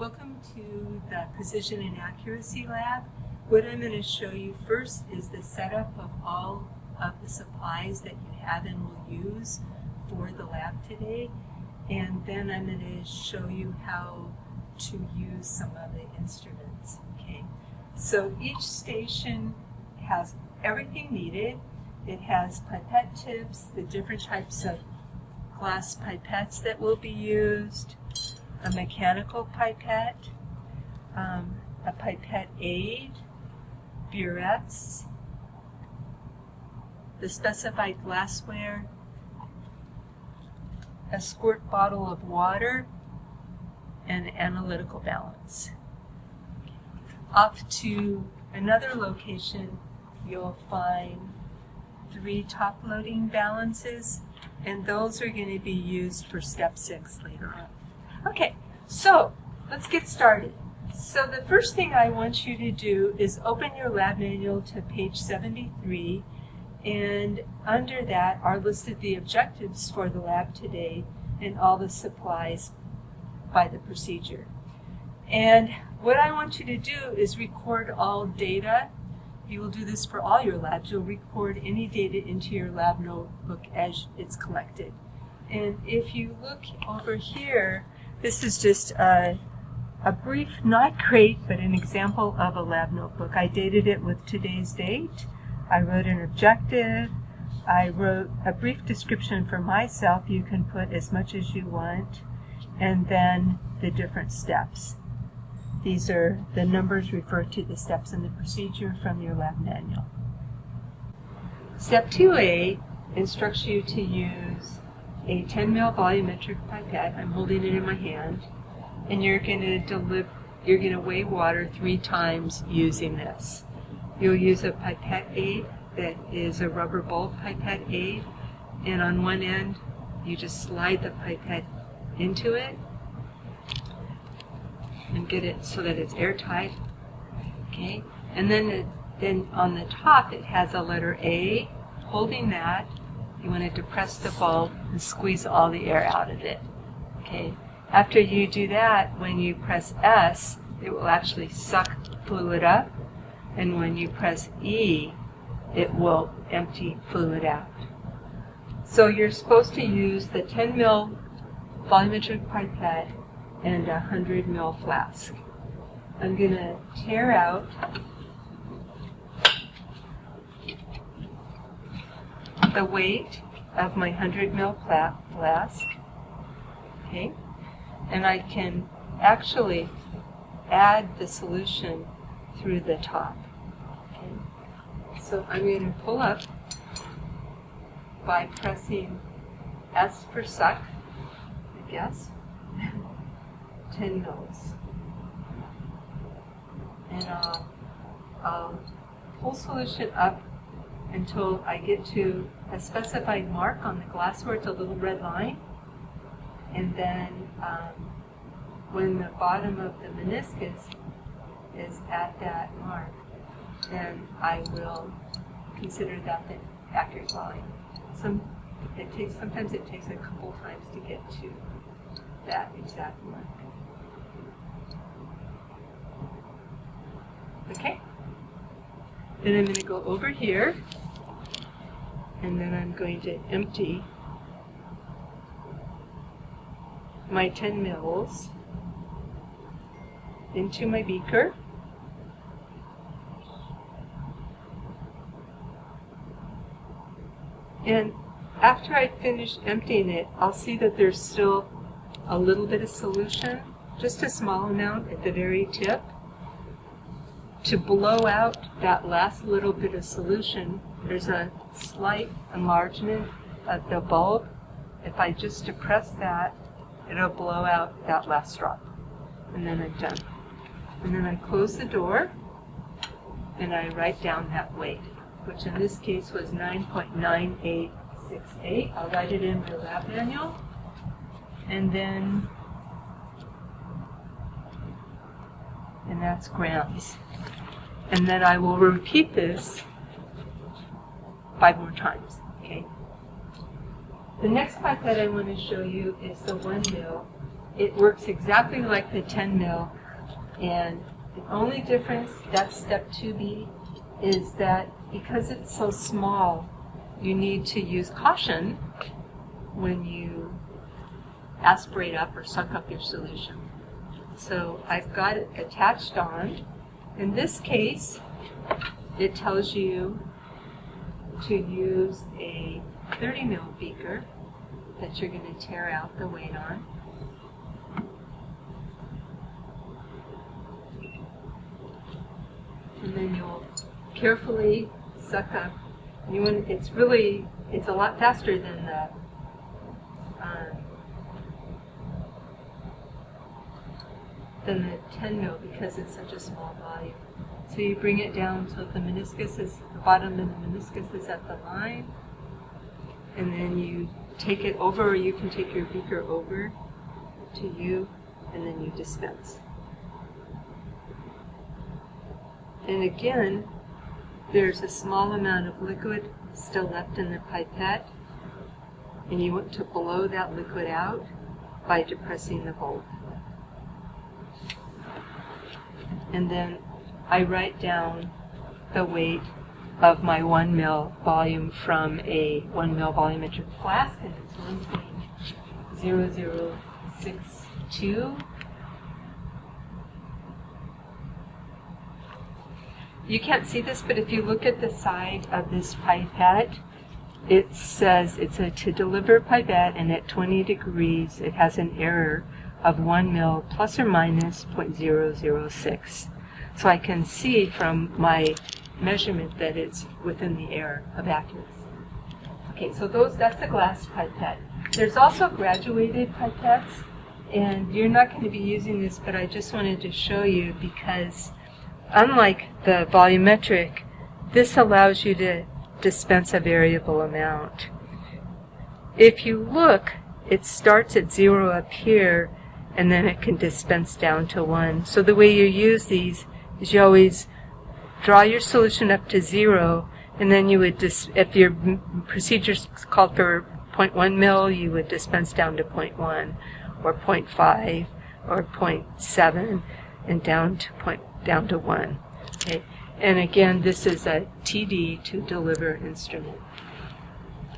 Welcome to the Precision and Accuracy Lab. What I'm going to show you first is the setup of all of the supplies that you have and will use for the lab today. And then I'm going to show you how to use some of the instruments. Okay. So each station has everything needed. It has pipette tips, the different types of glass pipettes that will be used, a mechanical pipette, a pipette aid, burettes, the specified glassware, a squirt bottle of water, and analytical balance. Off to another location, you'll find 3 top-loading balances, and those are going to be used for step 6 later on. Okay, so let's get started. So the first thing I want you to do is open your lab manual to page 73, and under that are listed the objectives for the lab today and all the supplies by the procedure. And what I want you to do is record all data. You will do this for all your labs. You'll record any data into your lab notebook as it's collected. And if you look over here, this is just a brief, not great, but an example of a lab notebook. I dated it with today's date. I wrote an objective. I wrote a brief description for myself. You can put as much as you want. And then the different steps. These are the numbers refer to the steps in the procedure from your lab manual. Step 2A instructs you to use a 10 ml volumetric pipette. I'm holding it in my hand, and you're going to weigh water 3 times using this. You'll use a pipette aid that is a rubber bulb pipette aid, and on one end you just slide the pipette into it and get it so that it's airtight. Okay, and then on the top it has a letter A. Holding that, you want to depress the bulb and squeeze all the air out of it. Okay. After you do that, when you press S, it will actually suck fluid up, and when you press E, it will empty fluid out. So you're supposed to use the 10 ml volumetric pipette and a 100 ml flask. I'm going to tear out the weight of my 100 ml flask, okay, and I can actually add the solution through the top. Okay. So I'm going to pull up by pressing S for suck, I guess, 10 mils, and I'll pull solution up until I get to a specified mark on the glassware. It's a little red line, and then when the bottom of the meniscus is at that mark, then I will consider that the accurate volume. Sometimes it takes a couple times to get to that exact mark. Okay. Then I'm going to go over here, and then I'm going to empty my 10 mils into my beaker. And after I finish emptying it, I'll see that there's still a little bit of solution, just a small amount at the very tip. To blow out that last little bit of solution, there's a slight enlargement of the bulb. If I just depress that, it'll blow out that last drop. And then I'm done. And then I close the door, and I write down that weight, which in this case was 9.9868. I'll write it in my lab manual. And that's grams. And then I will repeat this 5 more times. Okay. The next pipette I want to show you is the 1 mil it works exactly like the 10 mil, and the only difference, that's step 2B, is that because it's so small, you need to use caution when you aspirate up or suck up your solution. So I've got it attached on. In this case, it tells you to use a 30 mil beaker that you're going to tear out the weight on. And then you'll carefully suck up. It's a lot faster than the 10 mil because it's such a small volume. So you bring it down so the meniscus is, the bottom of the meniscus is at the line, and then you take it over, or you can take your beaker over to you, and then you dispense. And again, there's a small amount of liquid still left in the pipette, and you want to blow that liquid out by depressing the bulb. And then I write down the weight of my 1 mil volume from a 1 mil volumetric flask, and it's 1.0062. You can't see this, but if you look at the side of this pipette, it says it's a to deliver pipette, and at 20 degrees it has an error of 1 mil plus or minus 0.006. So I can see from my measurement that it's within the error of accuracy. Okay, so that's the glass pipette. There's also graduated pipettes, and you're not going to be using this, but I just wanted to show you because unlike the volumetric, this allows you to dispense a variable amount. If you look, it starts at 0 up here, and then it can dispense down to 1. So the way you use these is you always draw your solution up to 0, and then you would, if your procedure called for 0.1 mil, you would dispense down to 0.1, or 0.5, or 0.7, and down to 1. Okay, and again, this is a TD to deliver instrument.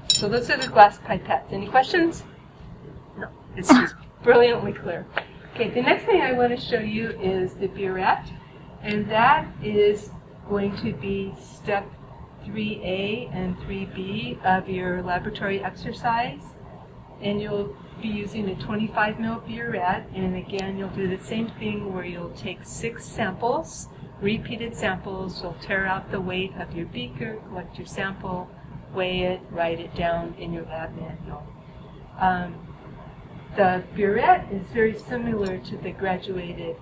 So those are the glass pipettes. Any questions? No, it's just brilliantly clear. Okay, the next thing I want to show you is the burette, and that is going to be step 3A and 3B of your laboratory exercise, and you'll be using a 25 mil burette, and again you'll do the same thing where you'll take 6 samples, repeated samples. You'll tear out the weight of your beaker, collect your sample, weigh it, write it down in your lab manual. The burette is very similar to the graduated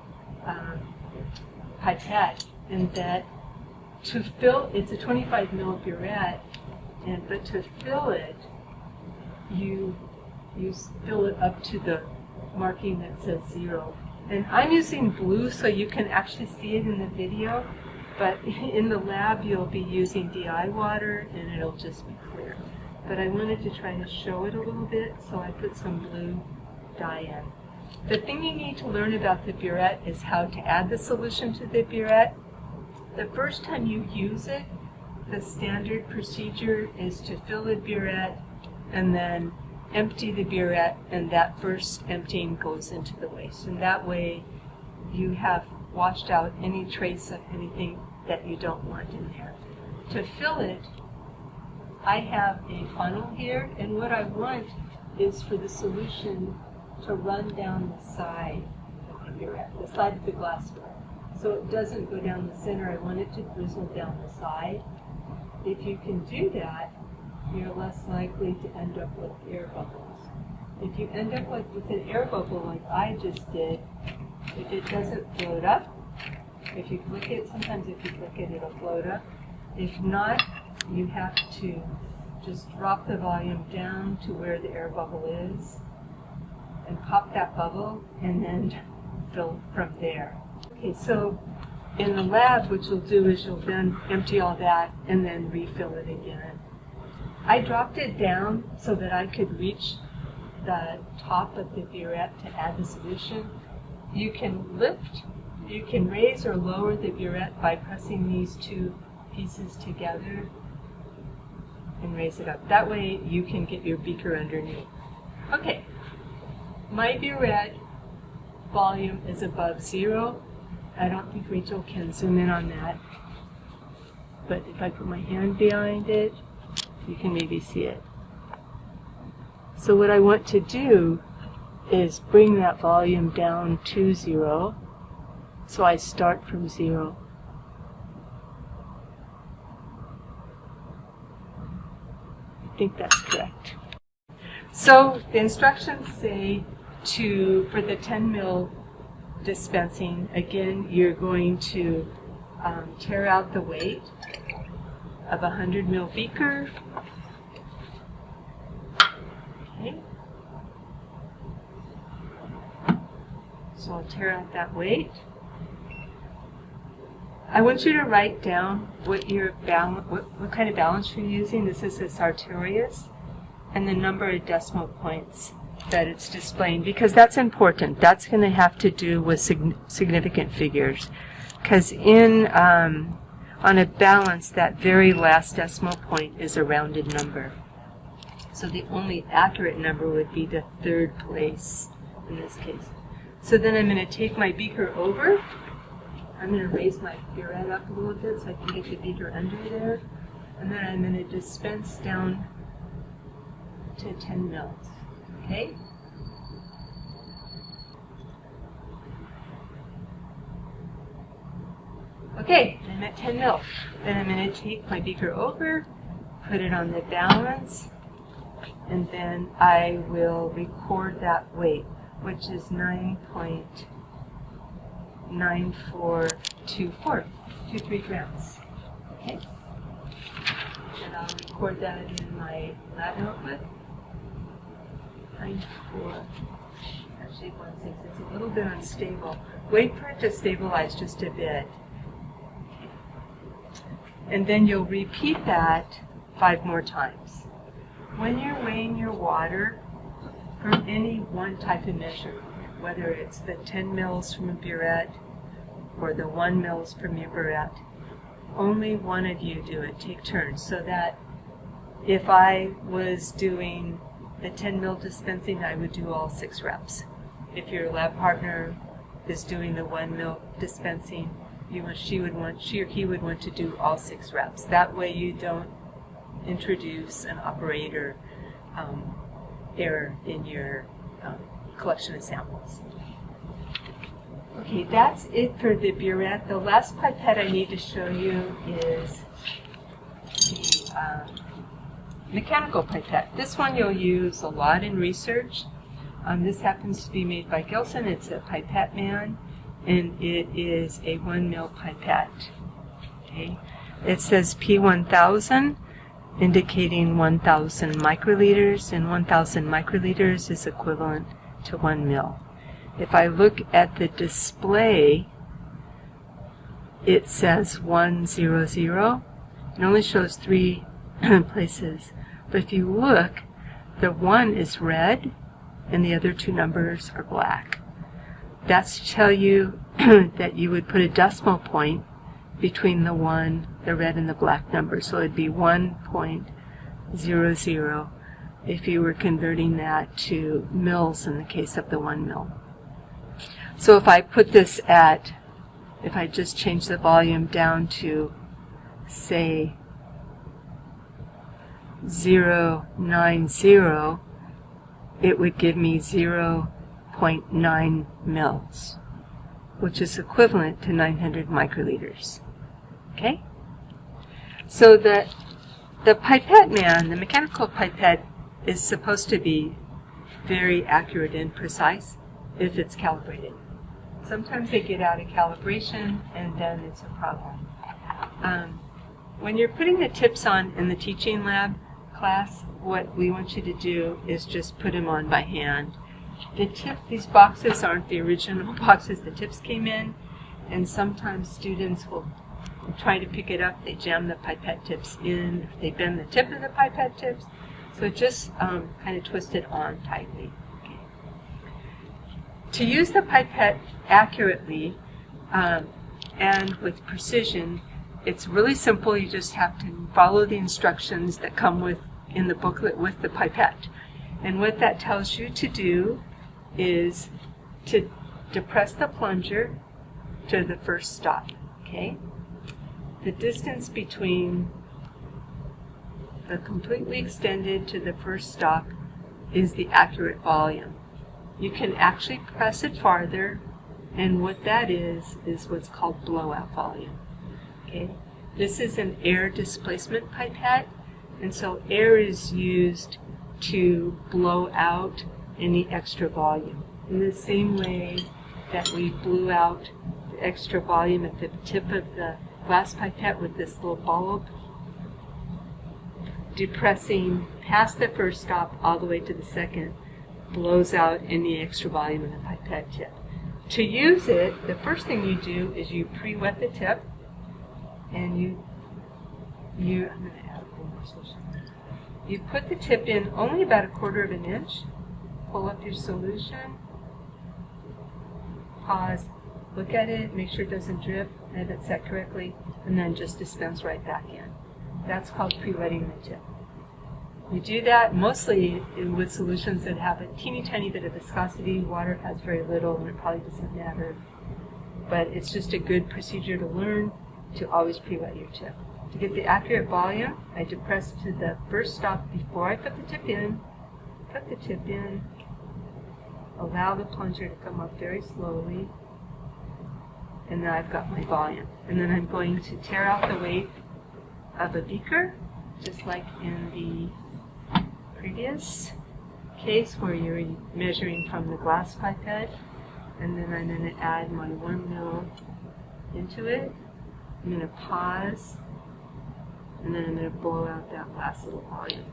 pipette in that to fill, it's a 25 mil burette, but to fill it, you fill it up to the marking that says 0. And I'm using blue so you can actually see it in the video, but in the lab you'll be using DI water and it'll just be clear. But I wanted to try to show it a little bit, so I put some blue dye in. The thing you need to learn about the burette is how to add the solution to the burette. The first time you use it, the standard procedure is to fill the burette and then empty the burette, and that first emptying goes into the waste. And that way you have washed out any trace of anything that you don't want in there. To fill it, I have a funnel here, and what I want is for the solution to run down the side of the burette, the side of the glassware. So it doesn't go down the center. I want it to drizzle down the side. If you can do that, you're less likely to end up with air bubbles. If you end up with an air bubble like I just did, if it doesn't float up, if you flick it, sometimes if you flick it, it'll float up. If not, you have to just drop the volume down to where the air bubble is and pop that bubble and then fill from there. Okay, so in the lab, what you'll do is you'll then empty all that and then refill it again. I dropped it down so that I could reach the top of the burette to add the solution, you can raise or lower the burette by pressing these two pieces together and raise it up. That way you can get your beaker underneath. Okay, my burette volume is above 0. I don't think Rachel can zoom in on that, but if I put my hand behind it, you can maybe see it. So what I want to do is bring that volume down to 0, so I start from 0. I think that's correct. So the instructions say for the 10 ml dispensing, again, you're going to tear out the weight of a 100 ml beaker. Okay. So I'll tear out that weight. I want you to write down what kind of balance you're using. This is a Sartorius, and the number of decimal points that it's displaying, because that's important. That's going to have to do with significant figures, because on a balance, that very last decimal point is a rounded number. So the only accurate number would be the third place in this case. So then I'm going to take my beaker over. I'm going to raise my burette up a little bit so I can get the beaker under there. And then I'm going to dispense down to 10 mils. Okay? Okay, I'm at 10 mils. Then I'm going to take my beaker over, put it on the balance, and then I will record that weight, which is 9.9423 grams. Okay? And I'll record that in my lab notebook. 94, actually 16. It's a little bit unstable. Wait for it to stabilize just a bit. And then you'll repeat that 5 more times. When you're weighing your water from any one type of measure, whether it's the 10 mils from a burette or the 1 mils from your burette, only one of you do it. Take turns, so that if I was doing the 10 mil dispensing, I would do all 6 reps. If your lab partner is doing the 1 mil dispensing, she or he would want to do all 6 reps. That way you don't introduce an operator error in your collection of samples. Okay, that's it for the burette. The last pipette I need to show you is the mechanical pipette. This one you'll use a lot in research. This happens to be made by Gilson. It's a Pipette Man, and it is a 1 mil pipette. Okay, it says P1000, indicating 1,000 microliters, and 1,000 microliters is equivalent to 1 mil. If I look at the display, it says 100. It only shows 3 places. But if you look, the 1 is red and the other 2 numbers are black. That's to tell you that you would put a decimal point between the 1, the red, and the black number. So it would be 1.00 if you were converting that to mils in the case of the 1 mil. So if I put this if I just change the volume down to, say, 0.90, it would give me 0.9 mils, which is equivalent to 900 microliters. Okay? So the Pipette Man, the mechanical pipette, is supposed to be very accurate and precise if it's calibrated. Sometimes they get out of calibration and then it's a problem. When you're putting the tips on in the teaching lab class, what we want you to do is just put them on by hand. These boxes aren't the original boxes the tips came in, and sometimes students will try to pick it up. They jam the pipette tips in, they bend the tip of the pipette tips, So just kind of twist it on tightly. Okay. To use the pipette accurately and with precision, it's really simple. You just have to follow the instructions that come in the booklet with the pipette. And what that tells you to do is to depress the plunger to the first stop. Okay? The distance between the completely extended to the first stop is the accurate volume. You can actually press it farther, and what that is what's called blowout volume. Okay? This is an air displacement pipette, and so air is used to blow out any extra volume. In the same way that we blew out the extra volume at the tip of the glass pipette with this little bulb, depressing past the first stop all the way to the second blows out any extra volume in the pipette tip. To use it, the first thing you do is you pre-wet the tip, and I'm going to add one more solution. You put the tip in only about 1/4 of an inch, pull up your solution, pause, look at it, make sure it doesn't drip, have it set correctly, and then just dispense right back in. That's called pre-wetting the tip. You do that mostly with solutions that have a teeny tiny bit of viscosity. Water has very little, and it probably doesn't matter. But it's just a good procedure to learn to always pre-wet your tip. To get the accurate volume, I depress to the first stop before I put the tip in, allow the plunger to come up very slowly, and then I've got my volume. And then I'm going to tear out the weight of a beaker, just like in the previous case where you're measuring from the glass pipette. And then I'm going to add my 1 ml into it. I'm going to pause, and then I'm going to blow out that last little volume.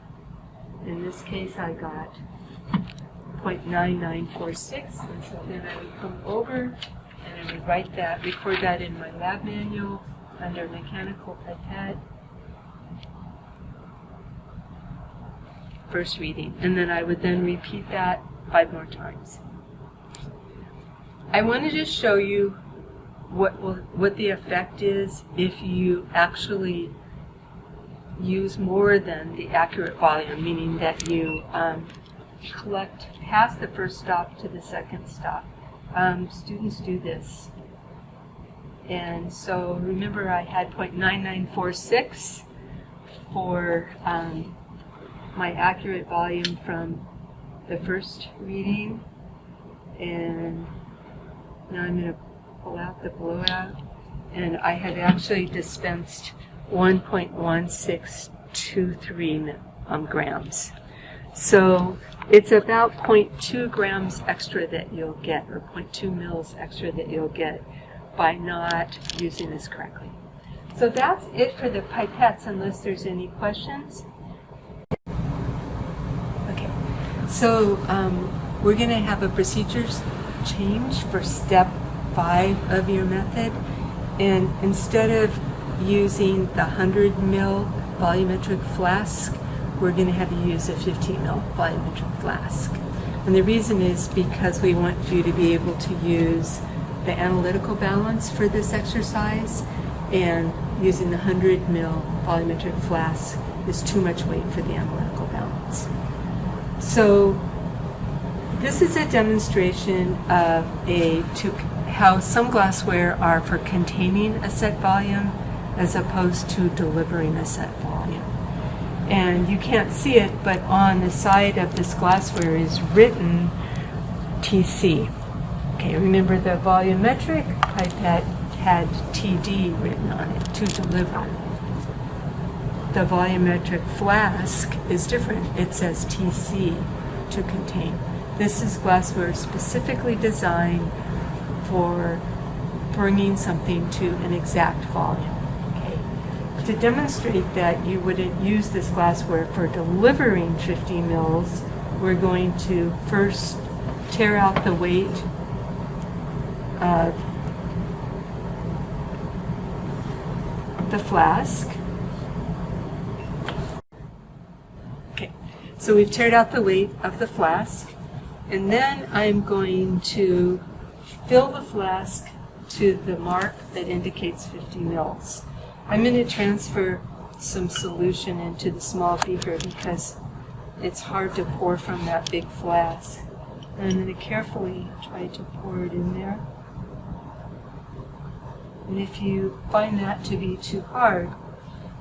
In this case, I got 0.9946, and so then I would come over and I would record that in my lab manual under mechanical pipette. First reading, and then I would then repeat that 5 more times. I want to just show you what the effect is if you actually use more than the accurate volume, meaning that you collect past the first stop to the second stop. Students do this. And so remember I had 0.9946 for my accurate volume from the first reading, and now I'm going to pull out the blowout, and I had actually dispensed 1.1623 grams. So it's about 0.2 grams extra that you'll get, or 0.2 mils extra that you'll get by not using this correctly. So that's it for the pipettes, unless there's any questions. Okay, so we're going to have a procedures change for step 5 of your method, and instead of using the 100 ml volumetric flask, we're going to have you use a 50 ml volumetric flask. And the reason is because we want you to be able to use the analytical balance for this exercise, and using the 100 ml volumetric flask is too much weight for the analytical balance. So this is a demonstration of how some glassware are for containing a set volume as opposed to delivering a set volume. And you can't see it, but on the side of this glassware is written TC. Okay, remember the volumetric pipette had TD written on it, to deliver. The volumetric flask is different. It says TC, to contain. This is glassware specifically designed for bringing something to an exact volume. Okay. To demonstrate that you wouldn't use this glassware for delivering 50 mils, we're going to first tear out the weight of the flask. Okay, So we've tiered out the weight of the flask, and then I'm going to fill the flask to the mark that indicates 50 mils. I'm going to transfer some solution into the small beaker because it's hard to pour from that big flask. And I'm going to carefully try to pour it in there. And if you find that to be too hard,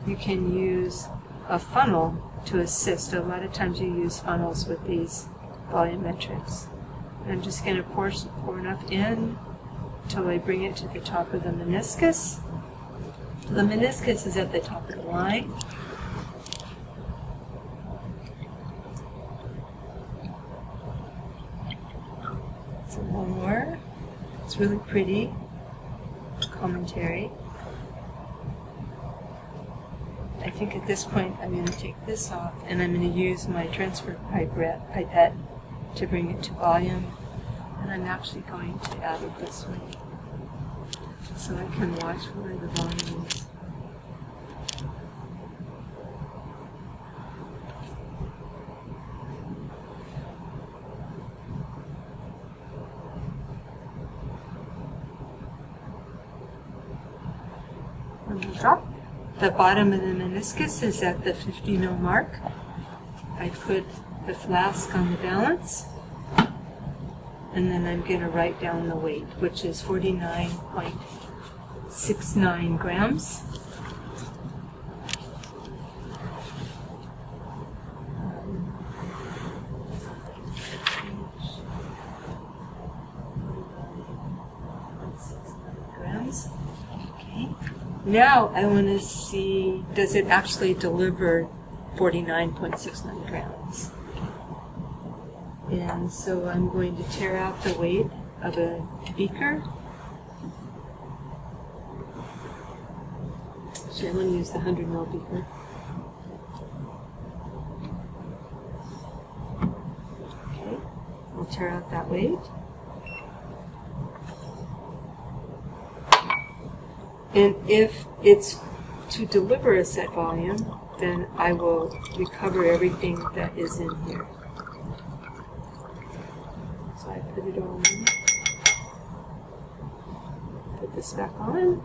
you can use a funnel to assist. A lot of times you use funnels with these volumetrics. I'm just going to pour enough in until I bring it to the top of the meniscus. The meniscus is at the top of the line. So one more. It's really pretty. Commentary. I think at this point I'm going to take this off and I'm going to use my transfer pipette to bring it to volume, and I'm actually going to add it this way so I can watch where the volume is. On the top, the bottom of the meniscus is at the 50 mil mark. I put the flask on the balance, and then I'm going to write down the weight, which is 49.69 grams. Okay. Now I want to see, does it actually deliver 49.69 grams? And so I'm going to tear out the weight of a beaker. Actually, I'm going to use the 100 ml beaker. Okay, I'll tear out that weight. And if it's to deliver a set volume, then I will recover everything that is in here. So I put it on, put this back on,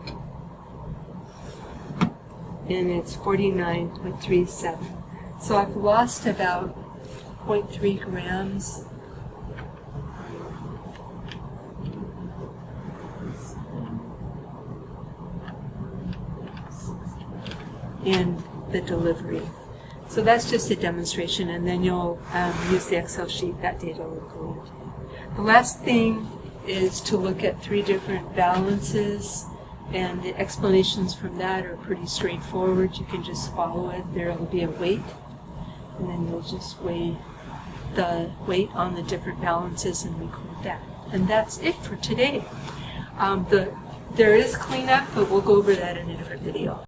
and it's 49.37. So I've lost about 0.3 grams. In the delivery. So that's just a demonstration, and then you'll use the Excel sheet. That data will go into. The last thing is to look at 3 different balances, and the explanations from that are pretty straightforward. You can just follow it. There will be a weight, and then you'll just weigh the weight on the different balances and record that. And that's it for today. There is cleanup, but we'll go over that in a different video.